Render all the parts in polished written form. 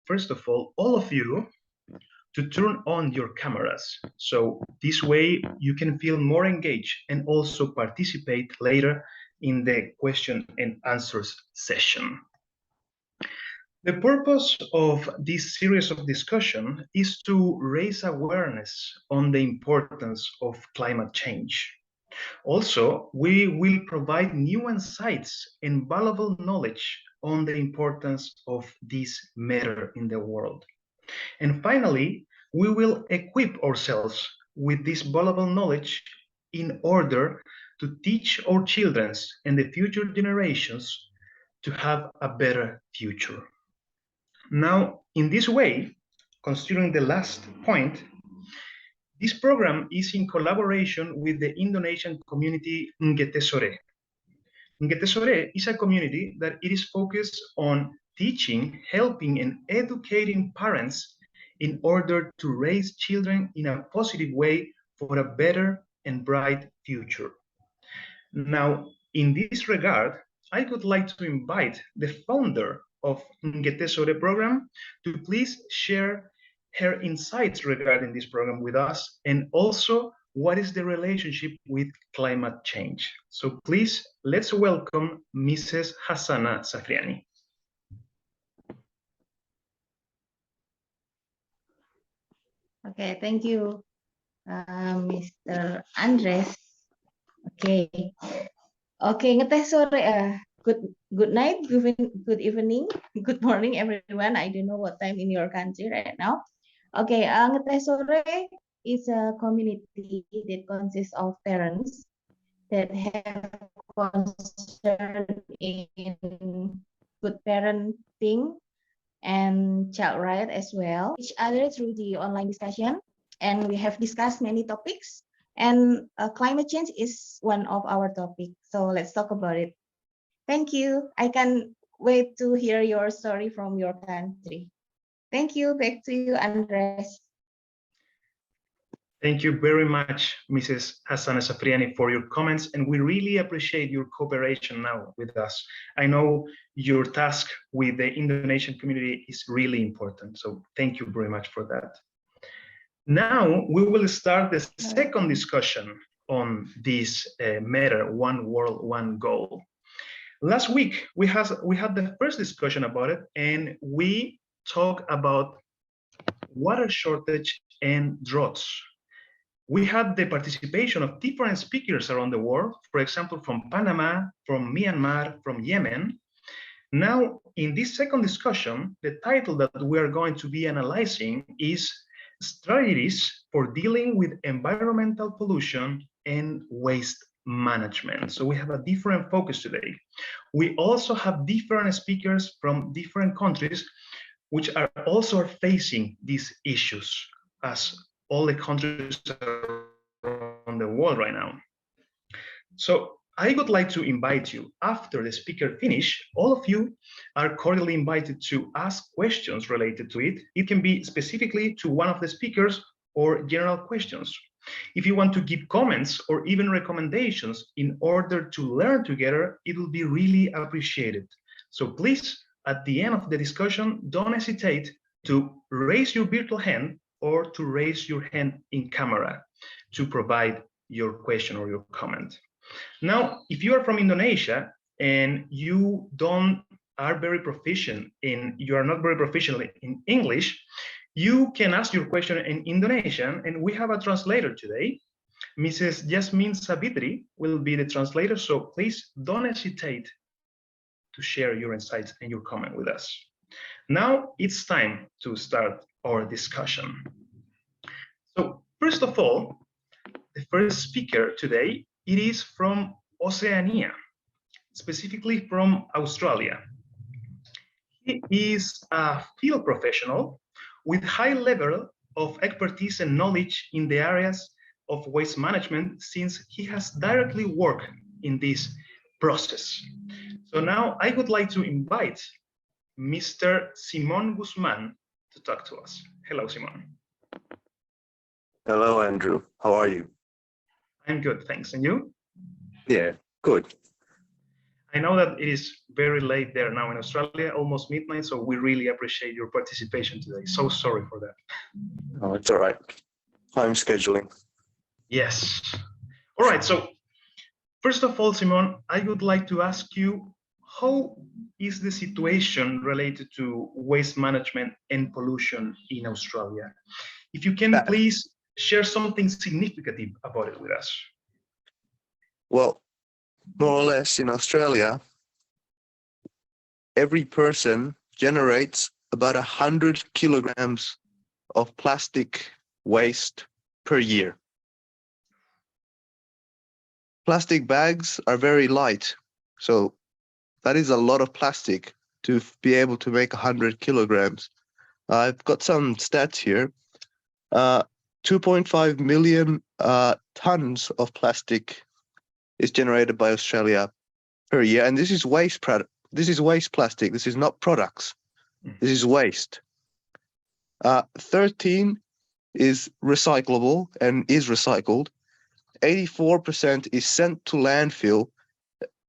first of all of you to turn on your cameras. So this way you can feel more engaged and also participate later in the question and answers session. The purpose of this series of discussion is to raise awareness on the importance of climate change. Also, we will provide new insights and valuable knowledge on the importance of this matter in the world. And finally, we will equip ourselves with this valuable knowledge in order to teach our children and the future generations to have a better future. Now, in this way, considering the last point, this program is in collaboration with the Indonesian community Ngete Sore. Ngete Sore is a community that it is focused on teaching, helping, and educating parents in order to raise children in a positive way for a better and bright future. Now, in this regard, I would like to invite the founder of Ngete Sore program to please share her insights regarding this program with us, and also what is the relationship with climate change. So please, let's welcome Mrs. Hassana Safriani. Okay, thank you, Mr. Andres. Okay, ngeteh sore. Good night, good evening, good morning, everyone. I don't know what time in your country right now. Okay, ngeteh sore is a community that consists of parents that have concern in good parenting and child right as well, each other through the online discussion. And we have discussed many topics, and climate change is one of our topics. So let's talk about it. Thank you. I can wait to hear your story from your country. Thank you. Back to you, Andres. Thank you very much, Mrs. Hassana Safriani, for your comments, and we really appreciate your cooperation now with us. I know your task with the Indonesian community is really important, so thank you very much for that. Now, we will start the second discussion on this matter, One World, One Goal. Last week, we had the first discussion about it, and we talked about water shortage and droughts. We had the participation of different speakers around the world, for example, from Panama, from Myanmar, from Yemen. Now, in this second discussion, the title that we are going to be analyzing is Strategies for Dealing with Environmental Pollution and Waste Management. So we have a different focus today. We also have different speakers from different countries, which are also facing these issues as all the countries around the world right now. So I would like to invite you, after the speaker finish, all of you are cordially invited to ask questions related to it. It can be specifically to one of the speakers or general questions. If you want to give comments or even recommendations in order to learn together, it will be really appreciated. So please, at the end of the discussion, don't hesitate to raise your virtual hand or to raise your hand in camera to provide your question or your comment. Now, if you are from Indonesia and you are very proficient you are not very proficient in English, you can ask your question in Indonesian, and we have a translator today. Mrs. Jasmine Savitri will be the translator, so please don't hesitate to share your insights and your comment with us. Now it's time to start our discussion. So first of all, the first speaker today, it is from Oceania, specifically from Australia. He is a field professional with high level of expertise and knowledge in the areas of waste management, since he has directly worked in this process. So now I would like to invite Mr. Simon Guzman to talk to us. Hello, Simon. Hello, Andrew. How are you? I'm good, thanks. And you? Yeah, good. I know that it is very late there now in Australia, almost midnight, so we really appreciate your participation today. So sorry for that. Oh, it's all right. Time scheduling. Yes. All right, so first of all, Simon, I would like to ask you, how is the situation related to waste management and pollution in Australia? If you can please share something significant about it with us. Well, more or less in Australia, every person generates about 100 kilograms of plastic waste per year. Plastic bags are very light, so that is a lot of plastic to be able to make 100 kilograms. I've got some stats here. 2.5 million tons of plastic is generated by Australia per year, and this is waste product. This is waste plastic. This is not products. This is waste. 13 is recyclable and is recycled. 84% is sent to landfill,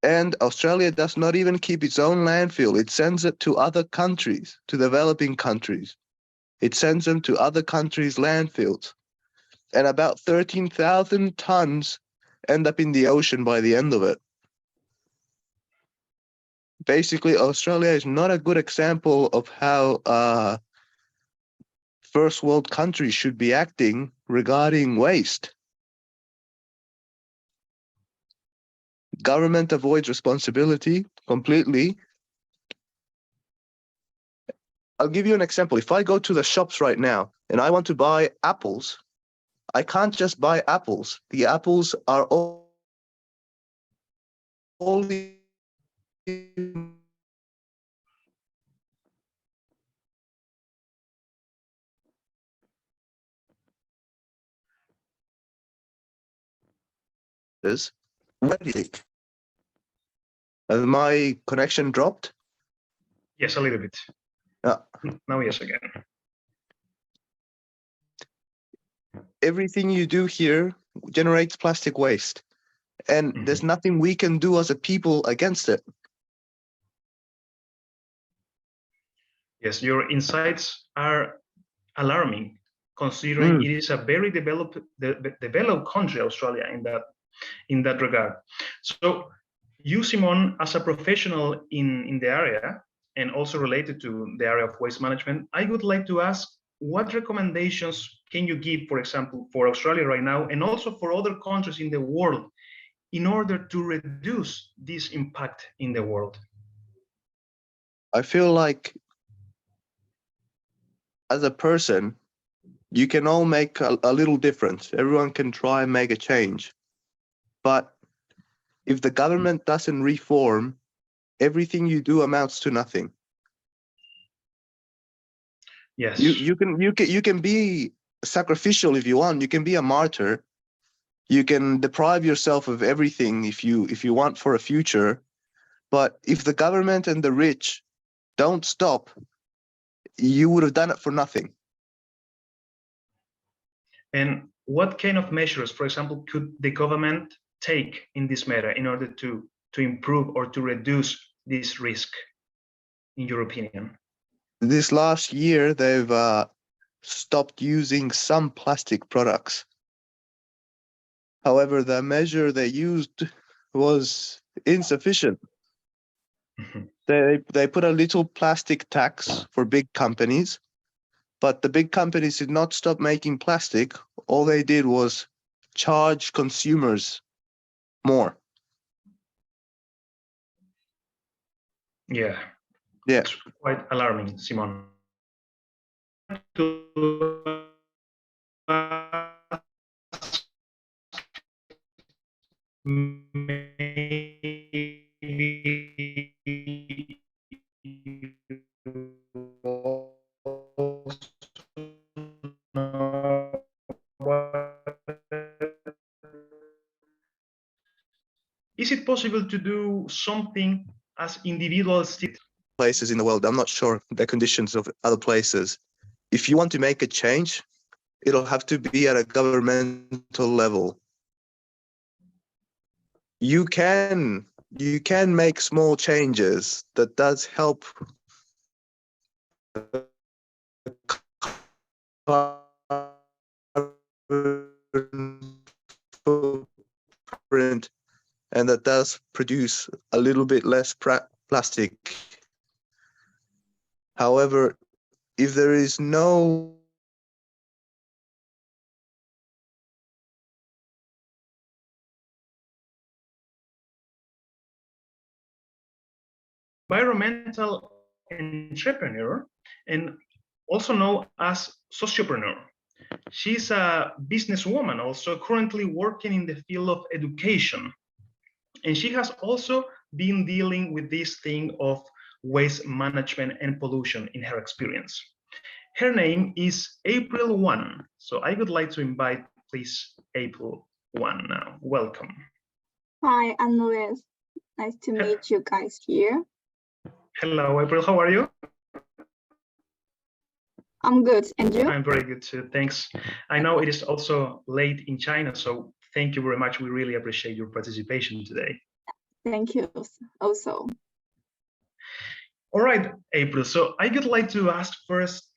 and Australia does not even keep its own landfill. It sends it to other countries, to developing countries. It sends them to other countries' landfills. And about 13,000 tons end up in the ocean by the end of it. Basically, Australia is not a good example of how first world countries should be acting regarding waste. Government avoids responsibility completely. I'll give you an example. If I go to the shops right now and I want to buy apples, I can't just buy apples. The apples are all ready. Has my connection dropped? Yes, a little bit. Now yes again. Everything you do here generates plastic waste, and there's nothing we can do as a people against it. Yes, your insights are alarming, considering it is a very developed country, Australia, in that regard. So you, Simon, as a professional in the area and also related to the area of waste management, I would like to ask, what recommendations can you give, for example, for Australia right now and also for other countries in the world in order to reduce this impact in the world? I feel like as a person, you can all make a little difference. Everyone can try and make a change. But if the government doesn't reform, everything you do amounts to nothing. Yes. You can be sacrificial if you want. You can be a martyr. You can deprive yourself of everything if you want for a future. But if the government and the rich don't stop, you would have done it for nothing. And what kind of measures, for example, could the government take in this matter in order to improve or to reduce this risk, in your opinion? This last year, they've stopped using some plastic products. However, the measure they used was insufficient. They put a little plastic tax for big companies, but the big companies did not stop making plastic. All they did was charge consumers more. Yeah. Yeah. It's quite alarming, Simon. Is it possible to do something as individuals? Places in the world, I'm not sure the conditions of other places. If you want to make a change, it'll have to be at a governmental level. You can you can make small changes that does help footprint, and that does produce a little bit less plastic. However, if there is no environmental entrepreneur and also known as sociopreneur. She's a businesswoman, also currently working in the field of education. And she has also been dealing with this thing of waste management and pollution in her experience. Her name is April 1. So I would like to invite, please, April 1 now. Welcome. Hi, Andres. Nice to meet you guys here. Hello, April. How are you? I'm good. And you? I'm very good too. Thanks. I know it is also late in China, so thank you very much. We really appreciate your participation today. Thank you also. All right, April. So I would like to ask first,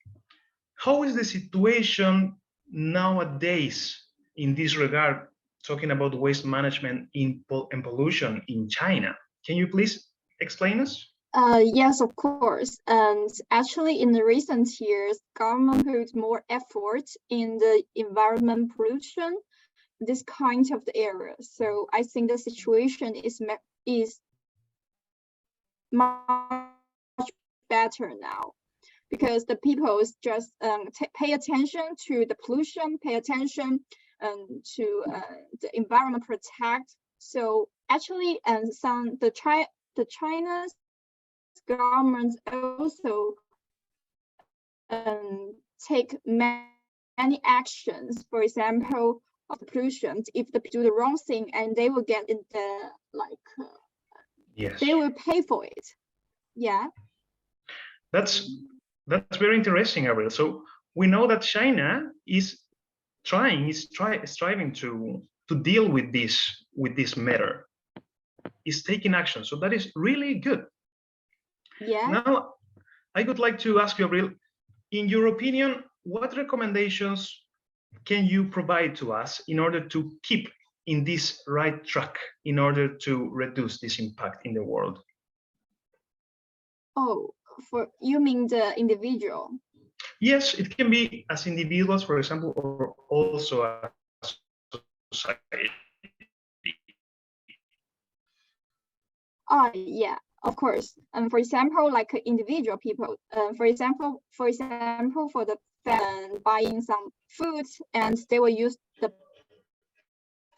how is the situation nowadays in this regard, talking about waste management and pollution in China? Can you please explain us? Yes, of course. And actually, in the recent years, government put more effort in the environment pollution, this kind of the area. So I think the situation is much better now, because the people just pay attention to the pollution, pay attention to the environment protect. So actually, and the China's government also take many actions. For example, of the pollution, if they do the wrong thing, and they will get in the yes, they will pay for it. Yeah, that's very interesting, Ariel. So we know that China is striving to deal with this matter, is taking action. So that is really good. yeah. Now, I would like to ask you, Abril, in your opinion, what recommendations can you provide to us in order to keep in this right track, in order to reduce this impact in the world? Oh, you mean the individual? Yes, it can be as individuals, for example, or also as society. Yeah, of course. For example, like individual people. For example, for the buying some food, and they will use the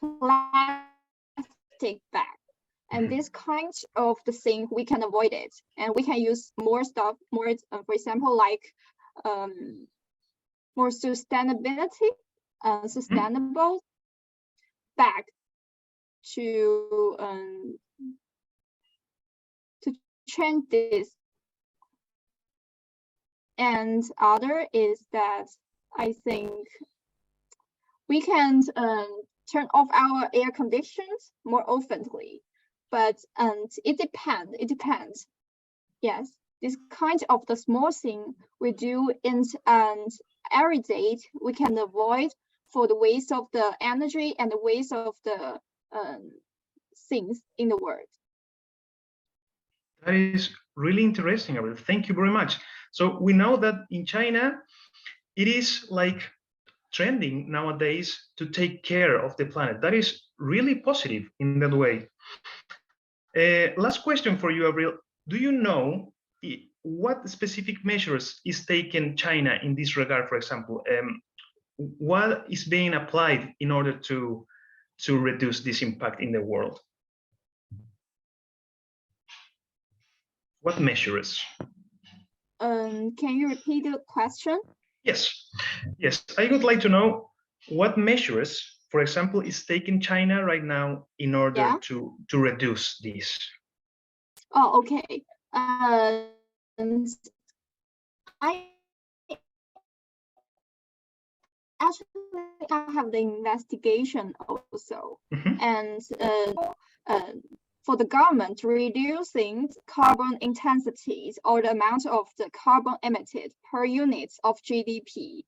plastic bag. And this kind of the thing we can avoid it, and we can use more stuff, more, for example, like more sustainable bag to change this. And other is that I think we can turn off our air conditions more oftenly, but it depends. Yes, this kind of the small thing we do and every day we can avoid for the waste of the energy and the waste of the things in the world. That is really interesting, Ariel. Thank you very much. So we know that in China, it is like trending nowadays to take care of the planet. That is really positive in that way. Last question for you, Abril. Do you know what specific measures is taken China in this regard, for example? What is being applied in order to reduce this impact in the world? What measures? Can you repeat the question? Yes. I would like to know what measures, for example, is taking China right now in order to reduce this. Oh, okay. I have the investigation also, and for the government, reducing carbon intensities or the amount of the carbon emitted per unit of GDP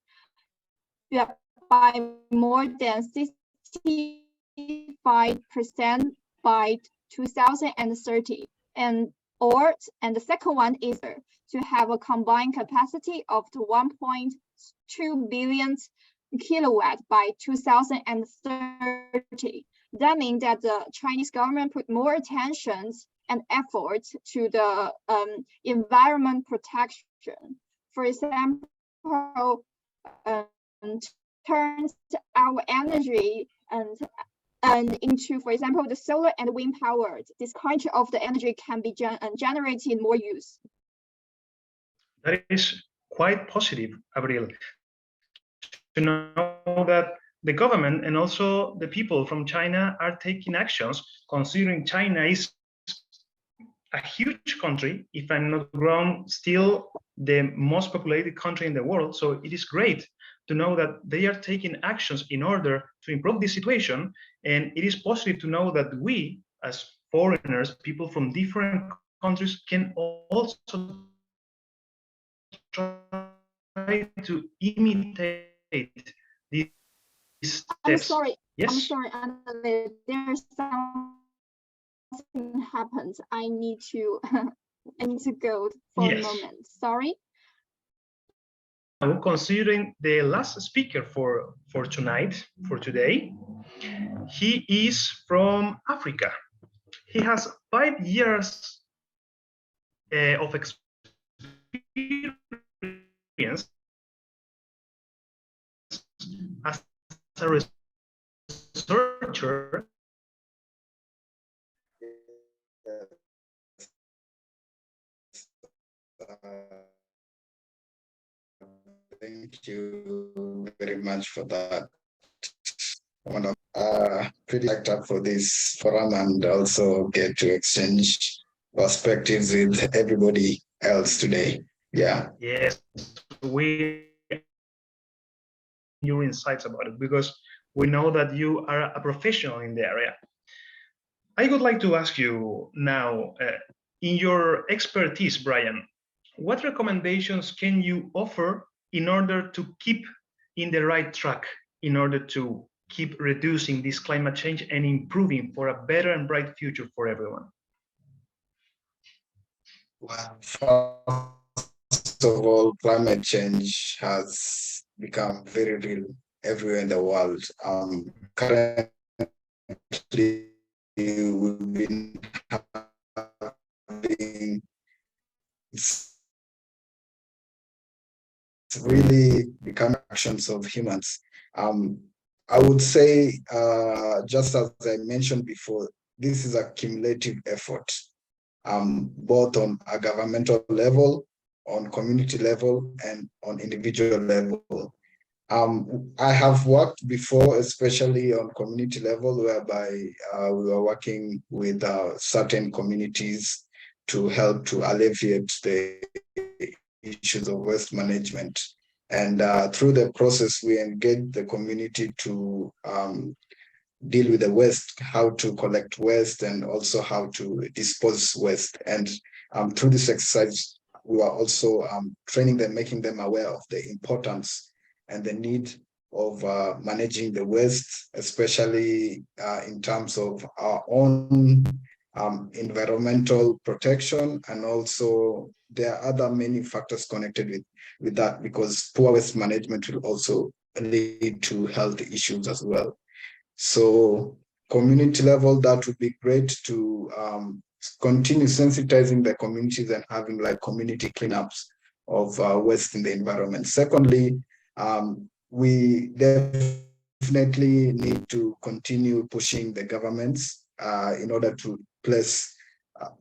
by more than 65% by 2030. And the second one is to have a combined capacity of 1.2 billion kilowatt by 2030. That means that the Chinese government put more attention and effort to the environment protection. For example, turns our energy and into, for example, the solar and wind powered. This kind of the energy can be generated in more use. That is quite positive, Abril, to know that the government and also the people from China are taking actions, considering China is a huge country, if I'm not wrong, still the most populated country in the world. So it is great to know that they are taking actions in order to improve this situation. And it is positive to know that we, as foreigners, people from different countries, can also try to imitate these steps. I'm sorry. Yes. I'm sorry, Annalise. There's something happened. I need to go for a moment. Sorry. Now, considering the last speaker for today, he is from Africa. He has 5 years of experience as a researcher. Thank you very much for that. I'm pretty hyped up for this forum and also get to exchange perspectives with everybody else today. Yeah. Yes, your insights about it, because we know that you are a professional in the area. I would like to ask you now, in your expertise, Brian, what recommendations can you offer in order to keep in the right track, in order to keep reducing this climate change and improving for a better and bright future for everyone? Well, first of all, climate change has become very real everywhere in the world. Currently, we've been having it's really become actions of humans. I would say, just as I mentioned before, this is a cumulative effort, both on a governmental level, on community level, and on individual level. I have worked before, especially on community level, whereby we were working with certain communities to help to alleviate the issues of waste management. And through the process, we engaged the community to deal with the waste, how to collect waste, and also how to dispose waste. And through this exercise, we were also training them, making them aware of the importance and the need of managing the waste, especially in terms of our own environmental protection. And also there are other many factors connected with that, because poor waste management will also lead to health issues as well. So community level, that would be great to continue sensitizing the communities and having like community cleanups of waste in the environment. Secondly, we definitely need to continue pushing the governments in order to place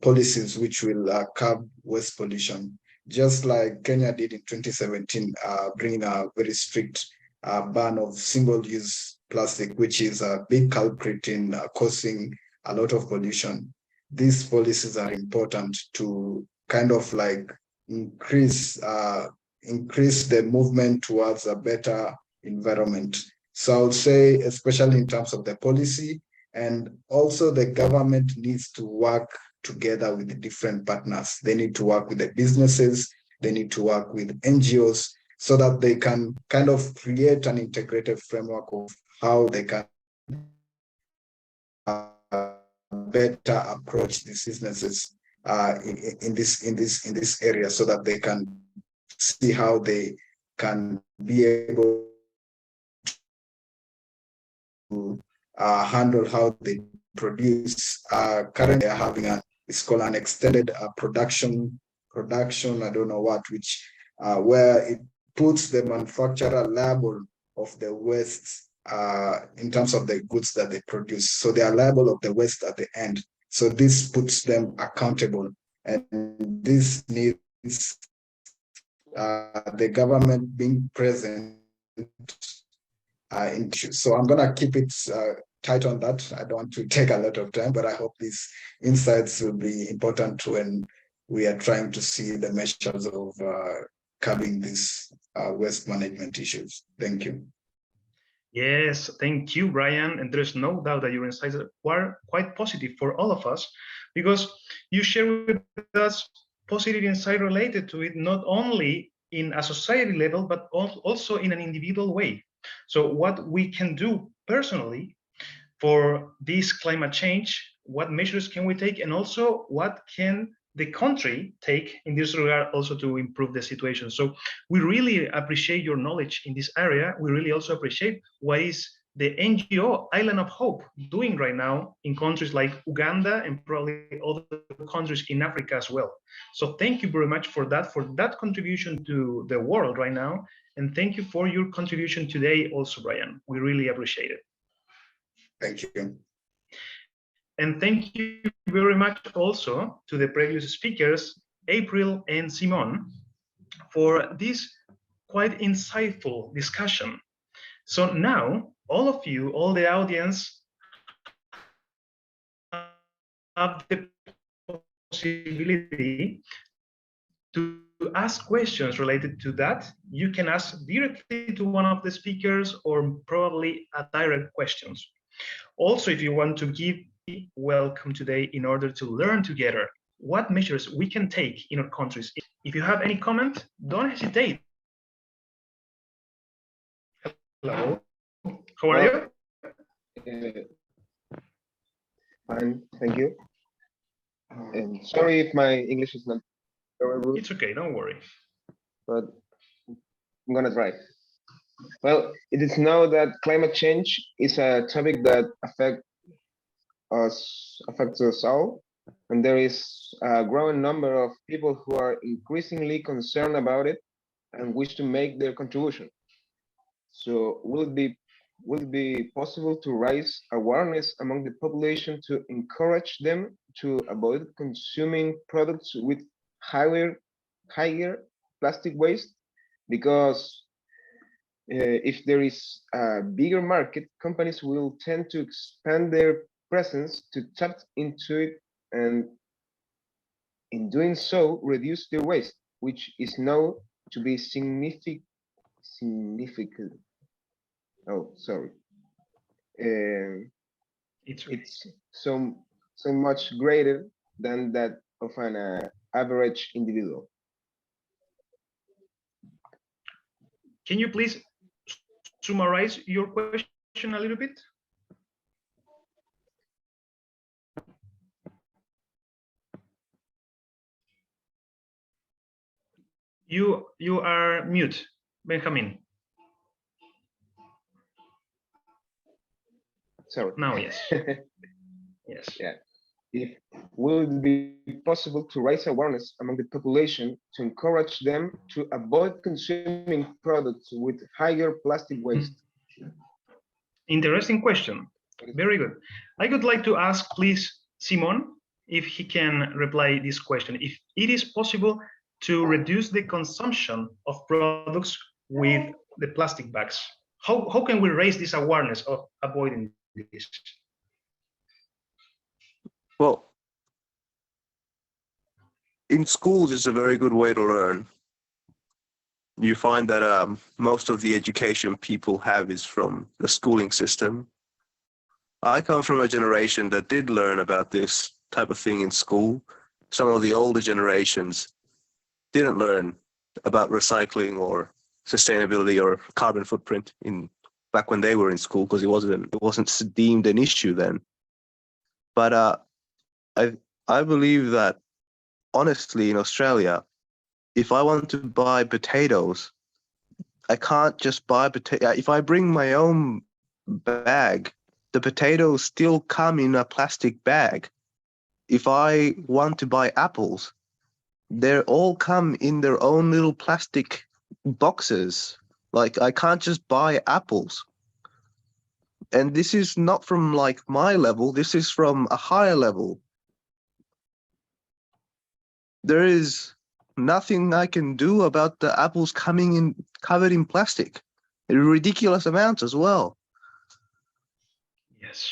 policies which will curb waste pollution, just like Kenya did in 2017, bringing a very strict ban of single-use plastic, which is a big culprit in causing a lot of pollution. These policies are important to kind of like increase the movement towards a better environment. So I would say, especially in terms of the policy And also the government needs to work together with the different partners. They need to work with the businesses, they need to work with NGOs so that they can kind of create an integrated framework of how they can better approach these businesses in this area, so that they can see how they can be able to handle how they produce. Currently, they're having it's called an extended production. I don't know what, which where it puts the manufacturer liable of the waste in terms of the goods that they produce. So they are liable of the waste at the end. So this puts them accountable, and this needs the government being present in issues. So I'm gonna keep it tight on that. I don't want to take a lot of time, but I hope these insights will be important when we are trying to see the measures of curbing these waste management issues. Thank you. Yes, thank you, Brian. And there's no doubt that your insights were quite positive for all of us, because you share with us positive insight related to it, not only in a society level, but also in an individual way. So what we can do personally for this climate change, what measures can we take, and also what can the country take in this regard also to improve the situation. So we really appreciate your knowledge in this area. We really also appreciate what is the NGO Island of Hope doing right now in countries like Uganda and probably other countries in Africa as well. So thank you very much for that contribution to the world right now. And thank you for your contribution today also, Brian. We really appreciate it. Thank you. And thank you very much also to the previous speakers, April and Simon, for this quite insightful discussion. So now, all of you, all the audience, have the possibility to ask questions related to that. You can ask directly to one of the speakers or probably a direct questions. Also, if you want to give welcome today in order to learn together what measures we can take in our countries. If you have any comment, don't hesitate. Hello, how are you? Fine, thank you. And sorry if my English is not very good. It's okay, don't worry. But I'm gonna try. Well, it is known that climate change is a topic that affects us all, and there is a growing number of people who are increasingly concerned about it and wish to make their contribution. So will it be possible to raise awareness among the population to encourage them to avoid consuming products with higher plastic waste? Because if there is a bigger market, companies will tend to expand their presence to tap into it, and in doing so, reduce their waste, which is known to be significant. Oh, sorry. It's so much greater than that of an average individual. Can you please summarize your question a little bit? You are mute, Benjamin. Sorry. Now, yes. Yes. Yeah. If will it be possible to raise awareness among the population to encourage them to avoid consuming products with higher plastic waste? Interesting question. Very good. I would like to ask, please, Simon, if he can reply this question. If it is possible to reduce the consumption of products with the plastic bags, how can we raise this awareness of avoiding this? Well, in schools, it's a very good way to learn. You find that most of the education people have is from the schooling system. I come from a generation that did learn about this type of thing in school. Some of the older generations didn't learn about recycling or sustainability or carbon footprint back when they were in school, because it wasn't deemed an issue then. But I believe that honestly in Australia, if I want to buy potatoes, I can't just buy potato. If I bring my own bag, the potatoes still come in a plastic bag. If I want to buy apples, they all come in their own little plastic boxes. Like, I can't just buy apples. And this is not from like my level, this is from a higher level. There is nothing I can do about the apples coming in covered in plastic. Ridiculous amounts as well. Yes.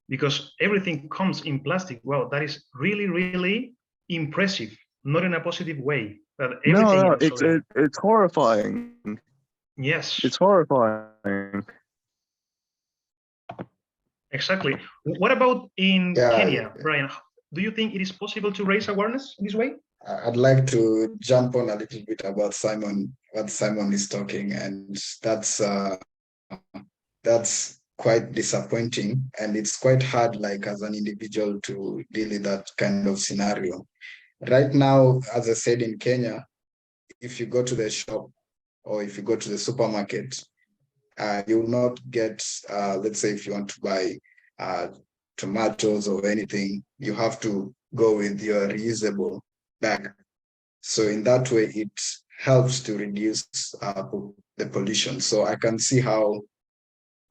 Because everything comes in plastic. Wow, that is really, really impressive. Not in a positive way. That everything No, it's horrifying. yes. It's horrifying. Exactly. What about in Yeah, Kenya, Brian? Do you think it is possible to raise awareness in this way? I'd like to jump on a little bit about what Simon is talking, and that's quite disappointing, and it's quite hard, like as an individual, to deal with that kind of scenario. Right now, as I said, in Kenya, if you go to the shop or if you go to the supermarket, you will not get, let's say, if you want to buy tomatoes or anything, you have to go with your reusable bag. So in that way, it helps to reduce the pollution. So I can see how,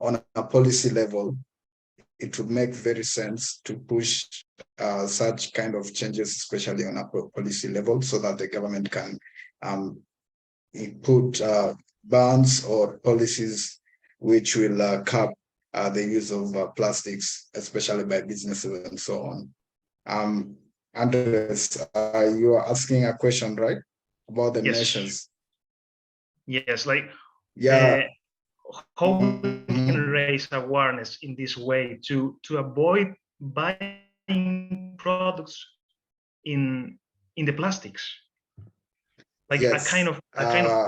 on a policy level, it would make very sense to push such kind of changes, especially on a policy level, so that the government can put bans or policies which will cap the use of plastics, especially by businesses and so on. Andres, you are asking a question, right? About the Yes. measures. Yes, like Yeah. how we can raise awareness in this way to avoid buying products in the plastics, like Yes. a kind of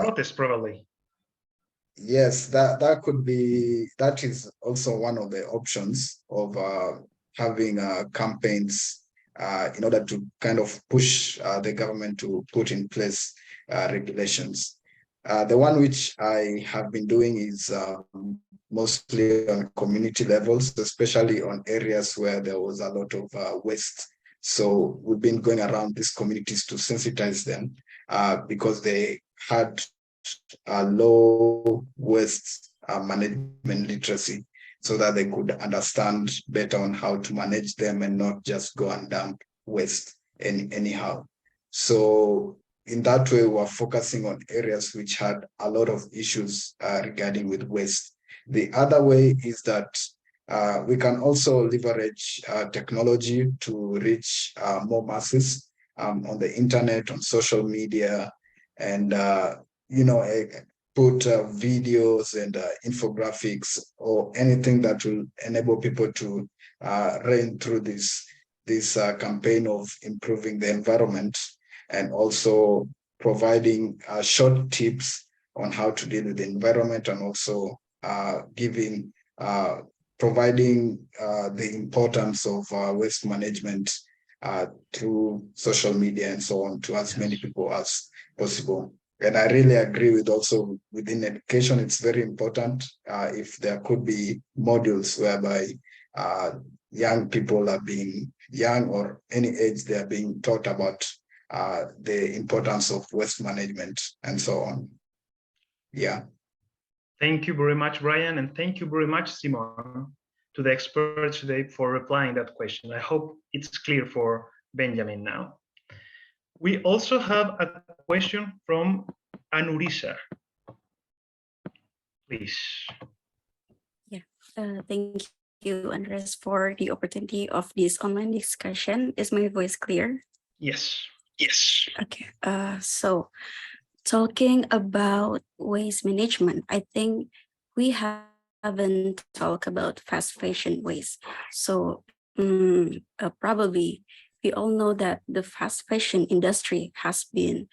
protest, probably. Yes, that could be, that is also one of the options of having campaigns in order to kind of push the government to put in place regulations. The one which I have been doing is mostly on community levels, especially on areas where there was a lot of waste. So we've been going around these communities to sensitize them because they had low waste management literacy, so that they could understand better on how to manage them and not just go and dump waste anyhow. So in that way, we're focusing on areas which had a lot of issues regarding with waste. The other way is that we can also leverage technology to reach more masses on the internet, on social media, and put videos and infographics or anything that will enable people to run through this campaign of improving the environment, and also providing short tips on how to deal with the environment, and also providing the importance of waste management through social media and so on to as many people as possible. And I really agree with also within education, it's very important if there could be modules whereby young people are being, young or any age, they are being taught about the importance of waste management and so on. Yeah. Thank you very much, Brian, and thank you very much, Simon, to the experts today for replying that question. I hope it's clear for Benjamin now. We also have a question from Anurisa. Please. Yeah, thank you, Andres, for the opportunity of this online discussion. Is my voice clear? Yes. Yes. Okay. So talking about waste management, I think we have haven't talked about fast fashion waste. So probably we all know that the fast fashion industry has been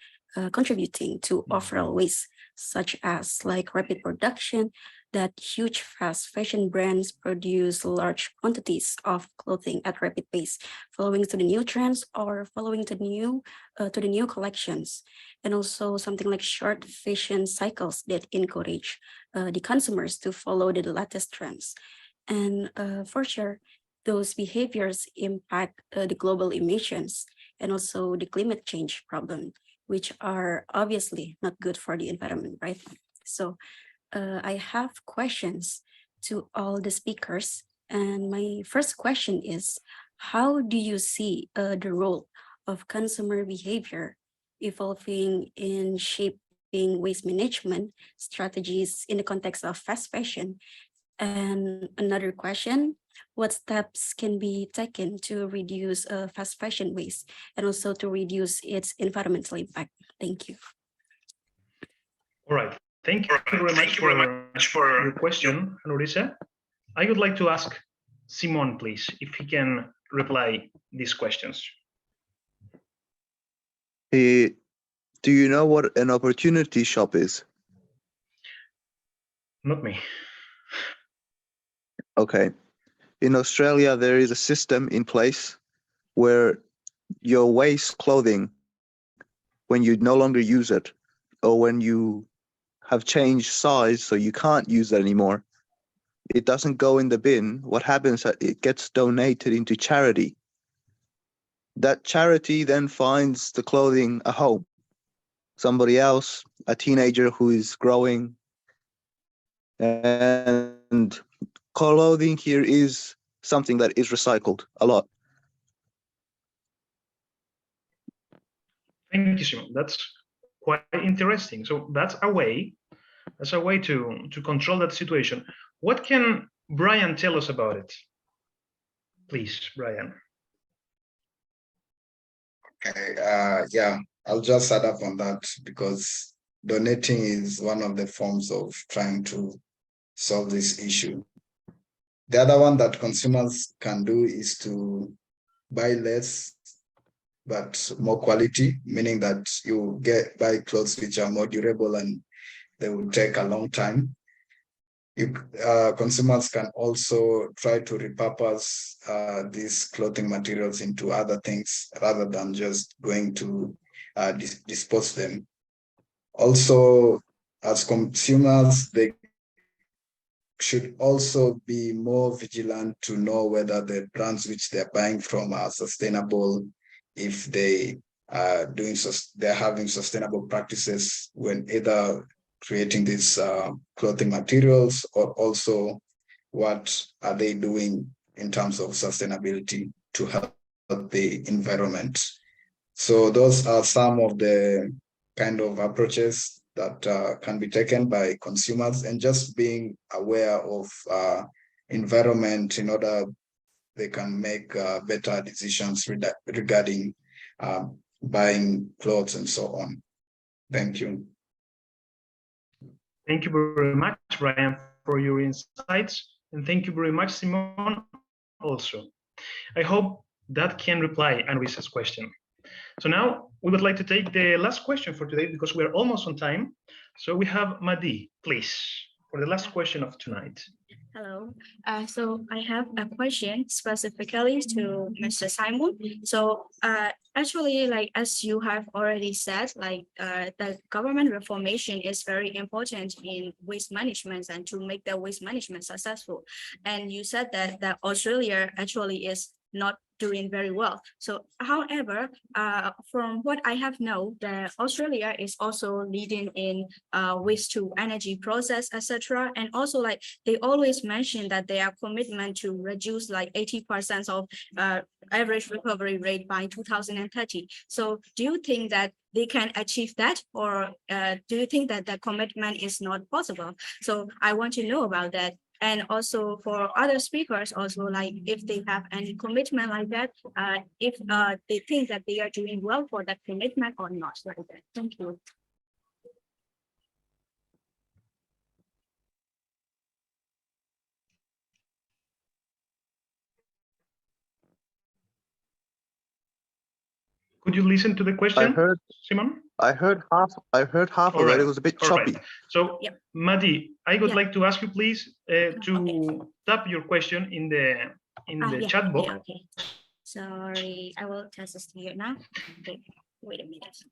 contributing to overall waste, such as like rapid production, that huge fast fashion brands produce large quantities of clothing at rapid pace, following to the new trends or following to the new collections, and also something like short fashion cycles that encourage the consumers to follow the latest trends. And for sure, those behaviors impact the global emissions and also the climate change problem, which are obviously not good for the environment, right? So I have questions to all the speakers. And my first question is, how do you see the role of consumer behavior evolving in shaping waste management strategies in the context of fast fashion? And another question, what steps can be taken to reduce fast fashion waste and also to reduce its environmental impact? Thank you. All right. Thank you very much for your question, Anurisa. I would like to ask Simon, please, if he can reply these questions. Do you know what an opportunity shop is? Not me. Okay. In Australia, there is a system in place where your waste clothing, when you no longer use it, or when you have changed size so you can't use that anymore, it doesn't go in the bin. What happens is it gets donated into charity. That charity then finds the clothing a home. Somebody else, a teenager who is growing, and clothing here is something that is recycled a lot. Thank you, Simon. That's quite interesting. So that's a way to control that situation. What can Brian tell us about it? Please, Brian. Okay, yeah, I'll just add up on that because donating is one of the forms of trying to solve this issue. The other one that consumers can do is to buy less but more quality, meaning that you buy clothes which are more durable and they will take a long time. Consumers can also try to repurpose these clothing materials into other things rather than just going to dispose them. Also, as consumers, they should also be more vigilant to know whether the brands which they're buying from are sustainable, if they are they're having sustainable practices when either creating these clothing materials, or also what are they doing in terms of sustainability to help the environment. So those are some of the kind of approaches that can be taken by consumers, and just being aware of environment in order they can make better decisions regarding buying clothes and so on. Thank you. Thank you very much, Brian, for your insights. And thank you very much, Simon, also. I hope that can reply Anurisa's question. So now we would like to take the last question for today because we're almost on time. So we have Madi, please, for the last question of tonight. Hello. So I have a question specifically to Mr. Simon. So actually, like as you have already said, like the government reformation is very important in waste management and to make the waste management successful. And you said that Australia actually is not doing very well. So however, from what I have known, that Australia is also leading in waste to energy process, etc. And also like they always mention that their commitment to reduce like 80% of average recovery rate by 2030. So do you think that they can achieve that, or do you think that the commitment is not possible? So I want to know about that. And also for other speakers, also like if they have any commitment like that, if they think that they are doing well for that commitment or not like that. Thank you. Could you listen to the question, Simon? I heard half All of it. right. It was a bit All choppy. right. So, Yeah. Maddie, I would Yeah. like to ask you, please, to Okay. tap your question in the Yeah, chat box. okay. Sorry, I will test this here now. Okay, wait a minute.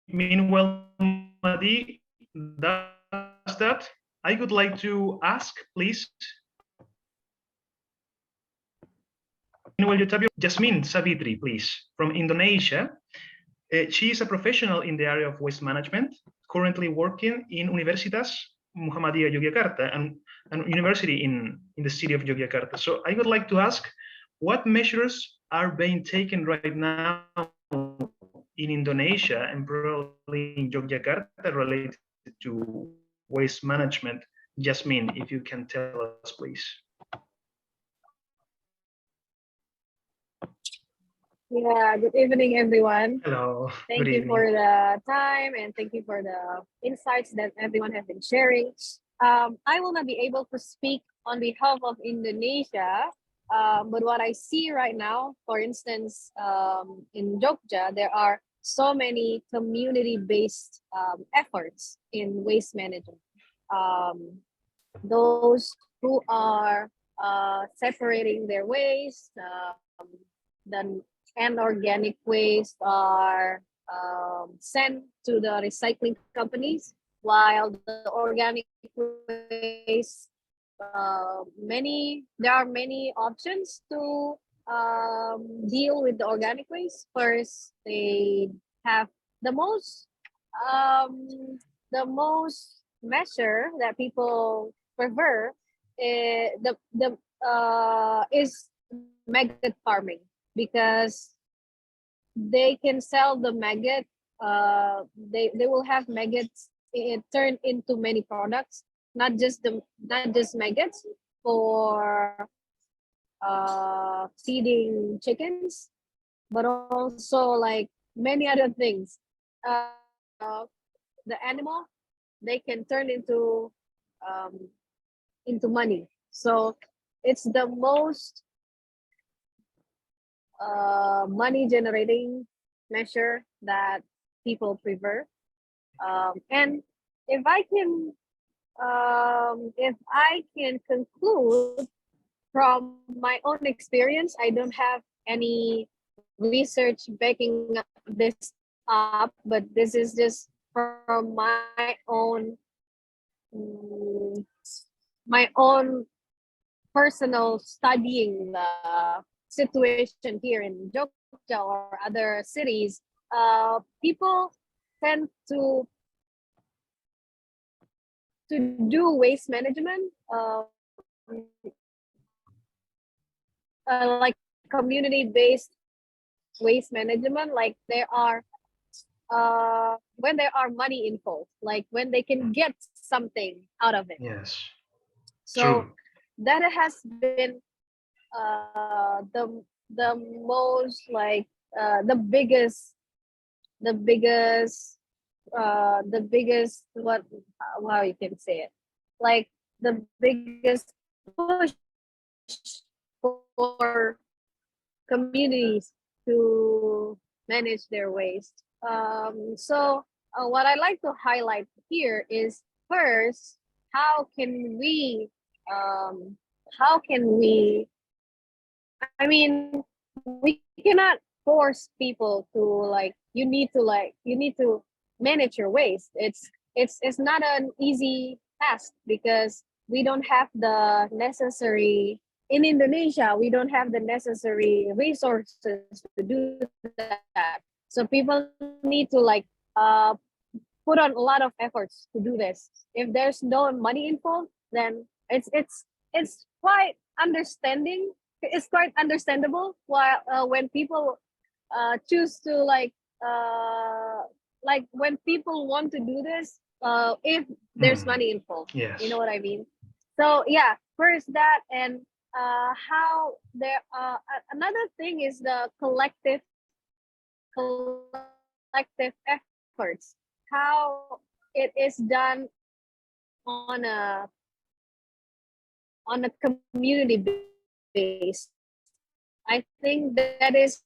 Meanwhile, Maddie does that, I would like to ask, please. Meanwhile, you tap your Jasmine Savitri, please, from Indonesia. She is a professional in the area of waste management, currently working in Universitas Muhammadiyah Yogyakarta, and university in the city of Yogyakarta. So I would like to ask, what measures are being taken right now in Indonesia and probably in Yogyakarta related to waste management? Jasmine, if you can tell us, please. Yeah, good evening, everyone. Hello. Thank you for the time and thank you for the insights that everyone has been sharing. I will not be able to speak on behalf of Indonesia, but what I see right now, for instance, in Jogja, there are so many community-based efforts in waste management. Those who are separating their waste, then and organic waste are sent to the recycling companies, while the organic waste, there are many options to deal with the organic waste. First, they have the most measure that people prefer is maggot farming, because they can sell the maggot. They will have maggots turned into many products, not just maggots for feeding chickens, but also like many other things. The animal, they can turn into money. So it's the most money generating measure that people prefer. And if I can conclude from my own experience, I don't have any research backing this up, but this is just from my own personal studying the situation here in Jogja or other cities. People tend to do waste management, like community-based waste management. Like there are when there are money involved, like when they can get something out of it. Yes. So true. That has been the most like the biggest what how you can say it, like the biggest push for communities to manage their waste. So what I like to highlight here is, first, how can we I mean, we cannot force people to you need to manage your waste. It's not an easy task, because we don't have the necessary, in Indonesia, we don't have the necessary resources to do that. So people need to put on a lot of efforts to do this. If there's no money involved, then it's quite understanding. It's quite understandable why when people choose to when people want to do this, if there's money involved. Yes. You know what I mean? So yeah, first that, and how there another thing is the collective efforts, how it is done on a community base. I think that is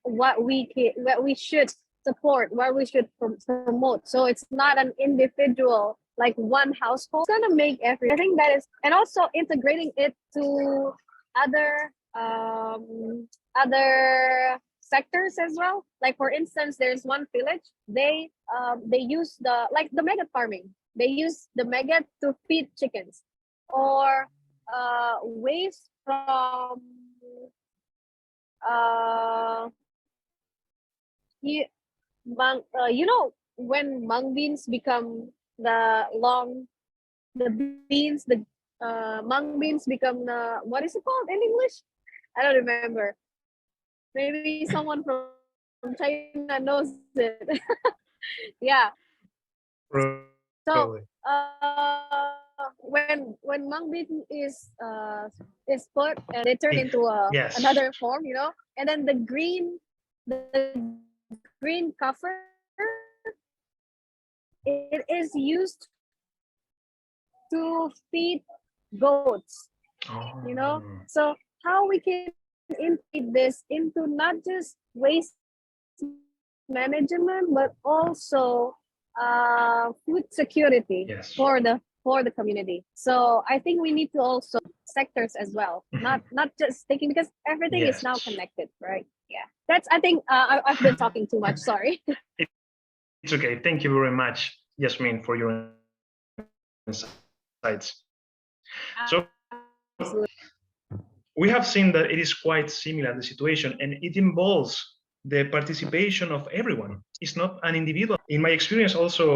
what we should support, what we should promote. So it's not an individual, like one household. It's gonna make every. I think that is, and also integrating it to other other sectors as well. Like for instance, there's one village, they use the maggot farming. They use the maggot to feed chickens, or waste from you, you know, when mung beans become the beans, the mung beans become the, what is it called in English? I don't remember. Maybe someone from China knows it. Yeah. So Probably. when mung bean is put and they turn into Yes. another form, you know, and then the green cover, it is used to feed goats, you know. Oh. So how we can integrate this into not just waste management, but also food security Yes. for the community. So I think we need to also sectors as well, Mhm. not just thinking, because everything is now Yes. connected, right? Yeah, that's, I think I've been talking too much. Sorry. It's okay. Thank you very much, Yasmin, for your insights. So we have seen that it is quite similar, the situation, and it involves the participation of everyone. It's not an individual. In my experience also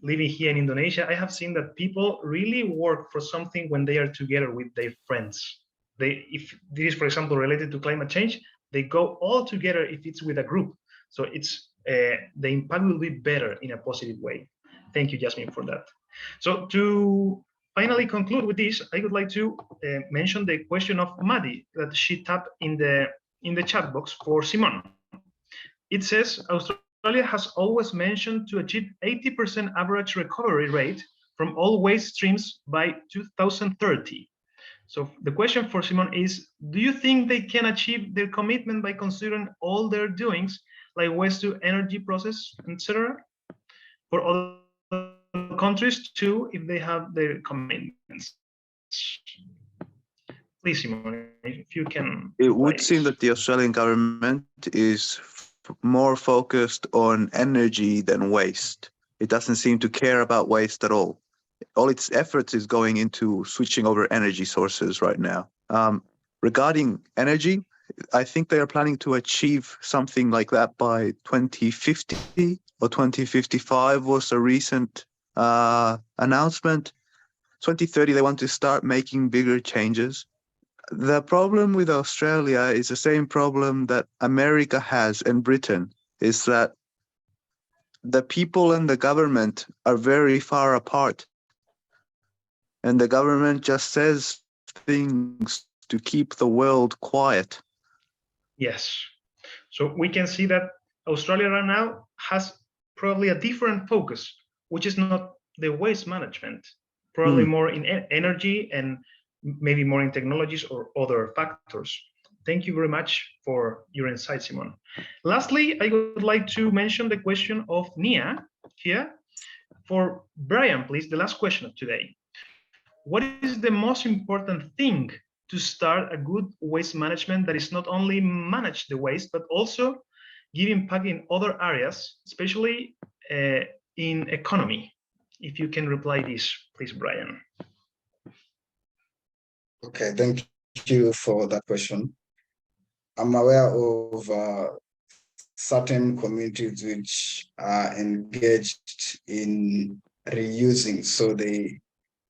living here in Indonesia, I have seen that people really work for something when they are together with their friends. If this is, for example, related to climate change, they go all together if it's with a group. So it's the impact will be better in a positive way. Thank you, Jasmine, for that. So to finally conclude with this, I would like to mention the question of Maddie that she tapped in the chat box for Simon. It says Australia has always mentioned to achieve 80% average recovery rate from all waste streams by 2030. So the question for Simon is, do you think they can achieve their commitment by considering all their doings, like waste to energy process, etc., for other countries too, if they have their commitments? Please, Simon, if you can. It would seem that the Australian government is more focused on energy than waste. It doesn't seem to care about waste at all. All its efforts is going into switching over energy sources right now. Regarding energy, I think they are planning to achieve something like that by 2050 or 2055 was a recent announcement. 2030, they want to start making bigger changes. The problem with Australia is the same problem that America has and Britain, is that the people and the government are very far apart. And the government just says things to keep the world quiet. Yes. So we can see that Australia right now has probably a different focus, which is not the waste management, probably more in energy and maybe more in technologies or other factors. Thank you very much for your insight, Simon. Lastly, I would like to mention the question of Nia here. For Brian, please, the last question of today. What is the most important thing to start a good waste management that is not only manage the waste, but also give impact in other areas, especially in economy? If you can reply this, please, Brian. Okay, thank you for that question. I'm aware of certain communities which are engaged in reusing. So they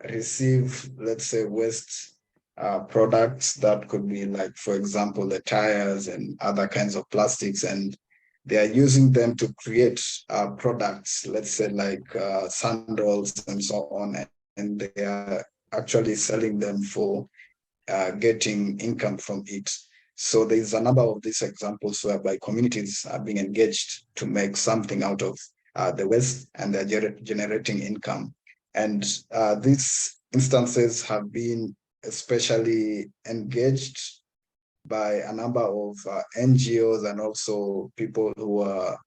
receive, let's say, waste products that could be like, for example, the tires and other kinds of plastics, and they are using them to create products, let's say like sandals and so on, and they are actually selling them for getting income from it. So there's a number of these examples whereby communities are being engaged to make something out of the waste, and they're generating income. And these instances have been especially engaged by a number of NGOs and also people who are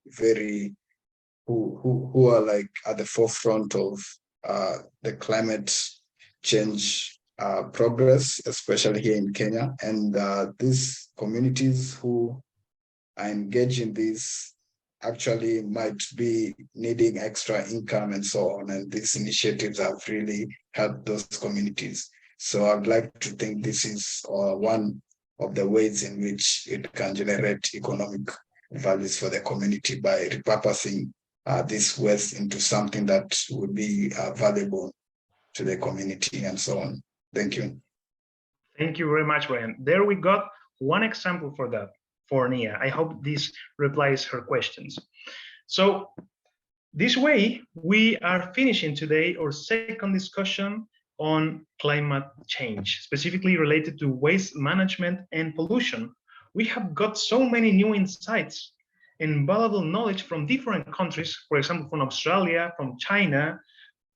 who are like at the forefront of the climate change progress, especially here in Kenya. And these communities who are engaged in this actually might be needing extra income and so on. And these initiatives have really helped those communities. So I'd like to think this is one of the ways in which it can generate economic values for the community by repurposing this waste into something that would be valuable to the community and so on. Thank you. Thank you very much, Ryan. There we got one example for that, for Nia. I hope this replies her questions. So this way, we are finishing today our second discussion on climate change, specifically related to waste management and pollution. We have got so many new insights and valuable knowledge from different countries, for example, from Australia, from China,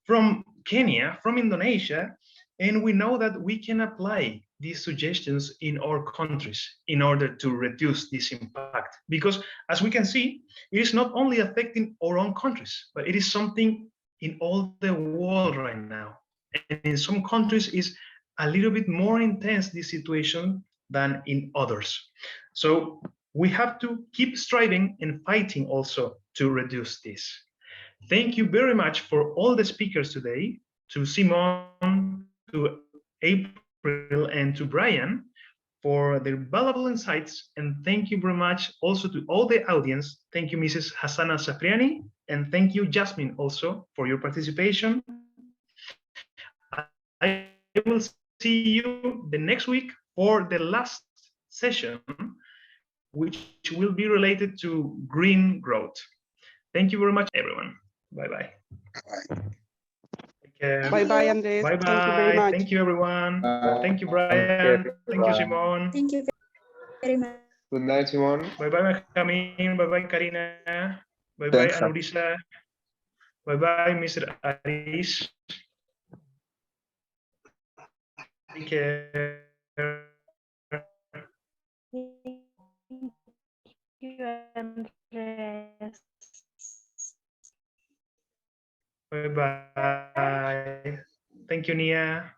from Kenya, from Indonesia, and we know that we can apply these suggestions in our countries in order to reduce this impact. Because as we can see, it is not only affecting our own countries, but it is something in all the world right now. And in some countries is a little bit more intense, this situation, than in others. So we have to keep striving and fighting also to reduce this. Thank you very much for all the speakers today, to Simon, to April, and to Brian for their valuable insights. And thank you very much also to all the audience. Thank you, Mrs. Hassana Safriani, and thank you, Jasmine, also for your participation. I will see you the next week for the last session, which will be related to green growth. Thank you very much, everyone. Bye-bye. Bye-bye, Andres. Bye-bye. Thank you very much. Thank you, everyone. Thank you, Brian. Thank you, Simon. Thank you very much. Good night, Simon. Bye-bye, Benjamin. Bye-bye, Karina. Bye-bye, Thanks. Anurisa. Bye-bye, Mr. Aris. Take care. Thank you, Andres. Bye-bye. Thank you, Nia.